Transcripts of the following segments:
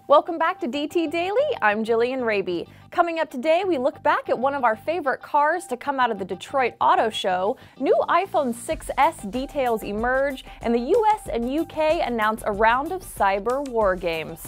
Welcome back to DT Daily. I'm Jillian Raby. Coming up today, we look back at one of our favorite cars to come out of the Detroit Auto Show, new iPhone 6s details emerge, and the US and UK announce a round of cyber war games.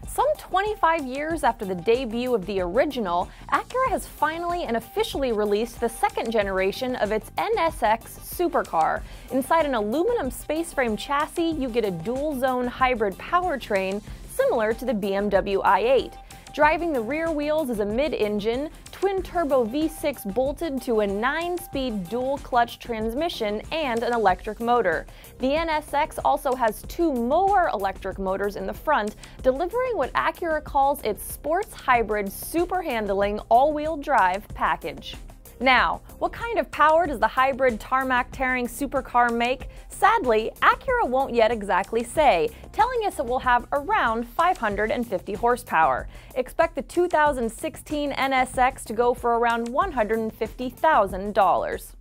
Some 25 years after the debut of the original, Acura has finally and officially released the second generation of its NSX supercar. Inside an aluminum space frame chassis, you get a dual-zone hybrid powertrain similar to the BMW i8. Driving the rear wheels is a mid-engine, twin-turbo V6 bolted to a 9-speed dual-clutch transmission and an electric motor. The NSX also has two more electric motors in the front, delivering what Acura calls its sports hybrid super-handling all-wheel drive package. Now, what kind of power does the hybrid tarmac-tearing supercar make? Sadly, Acura won't yet exactly say, telling us it will have around 550 horsepower. Expect the 2016 NSX to go for around $150,000.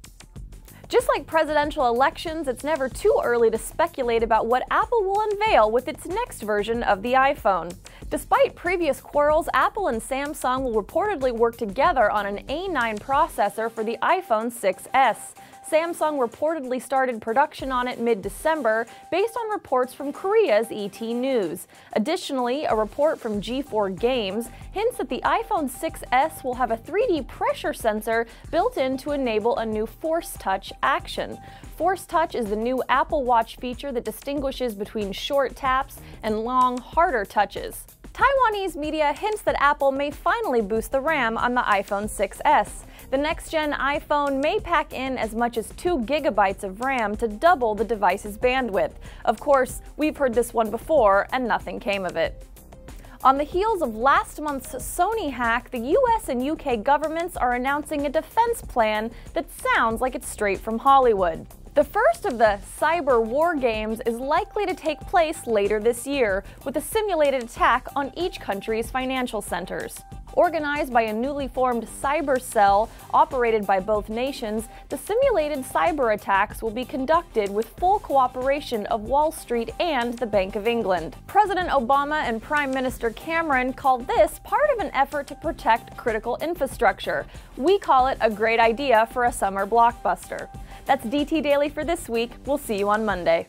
Just like presidential elections, it's never too early to speculate about what Apple will unveil with its next version of the iPhone. Despite previous quarrels, Apple and Samsung will reportedly work together on an A9 processor for the iPhone 6s. Samsung reportedly started production on it mid-December, based on reports from Korea's ET News. Additionally, a report from G4 Games hints that the iPhone 6s will have a 3D pressure sensor built in to enable a new Force Touch action. Force Touch is the new Apple Watch feature that distinguishes between short taps and long, harder touches. Taiwanese media hints that Apple may finally boost the RAM on the iPhone 6s. The next-gen iPhone may pack in as much as 2 GB of RAM to double the device's bandwidth. Of course, we've heard this one before, and nothing came of it. On the heels of last month's Sony hack, the US and UK governments are announcing a defense plan that sounds like it's straight from Hollywood. The first of the cyber war games is likely to take place later this year, with a simulated attack on each country's financial centers. Organized by a newly formed cyber cell operated by both nations, the simulated cyber attacks will be conducted with full cooperation of Wall Street and the Bank of England. President Obama and Prime Minister Cameron called this part of an effort to protect critical infrastructure. We call it a great idea for a summer blockbuster. That's DT Daily for this week. We'll see you on Monday.